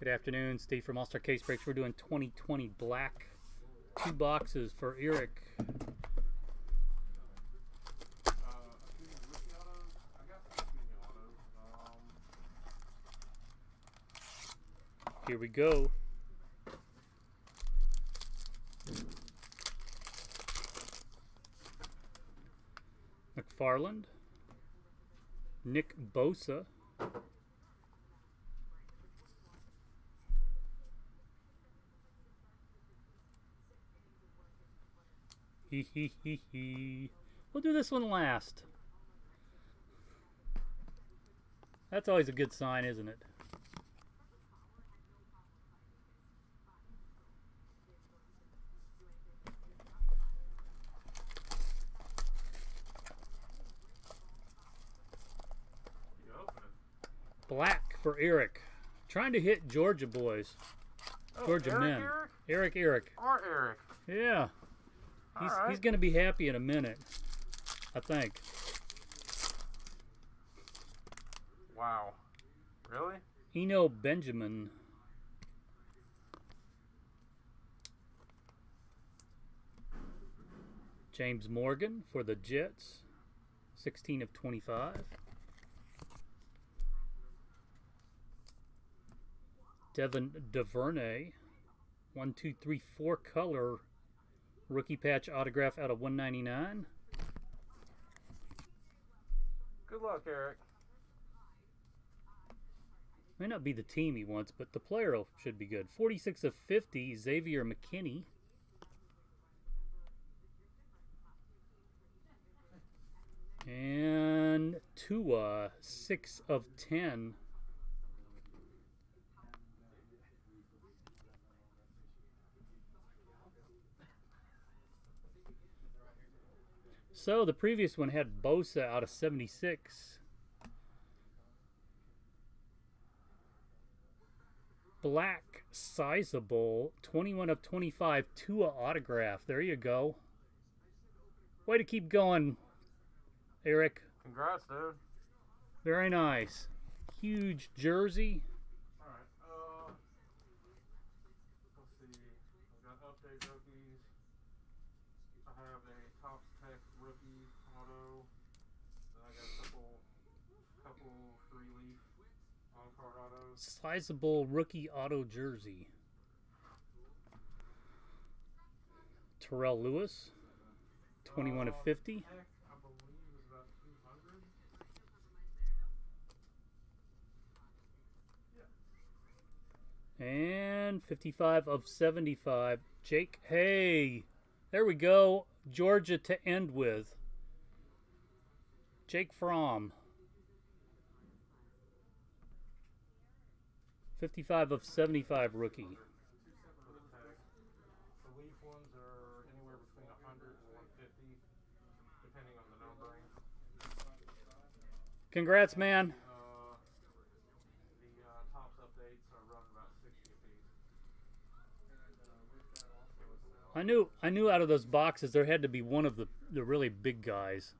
Good afternoon, Steve from All-Star Case Breaks. We're doing 2020 black. 2 boxes for Eric. Here we go. McFarland. Nick Bosa. We'll do this one last. That's always a good sign, isn't it? Black for Eric. Trying to hit Georgia boys. Oh, Georgia men. Eric. Our Eric. Yeah. He's going to be happy in a minute, I think. Wow. Really? Eno Benjamin. James Morgan for the Jets. 16 of 25. Devin Duvernay. 1, 2, 3, 4 color rookie patch autograph out of 199. Good luck, Eric. May not be the team he wants, but the player should be good. 46 of 50, Xavier McKinney. And Tua, 6 of 10. So the previous one had Bosa out of 76. Black Sizable, 21 of 25, Tua autograph. There you go. Way to keep going, Eric. Congrats, dude. Very nice. Huge jersey. All right. Let's see. I've got update rookies. I have a Topps Tech rookie auto. Then I got a couple 3-leaf on-card autos. Sizable rookie auto jersey. Terrell Lewis, 21 of 50. Tech, I believe, is about 200. Yeah. And 55 of 75. Jake, hey, there we go. Georgia to end with. Jake Fromm. 55 of 75 rookie. The leaf ones are anywhere between 100 and 150, depending on the numbering. Congrats, man. The Topps updates are run about 60 apiece. I knew out of those boxes there had to be one of the really big guys.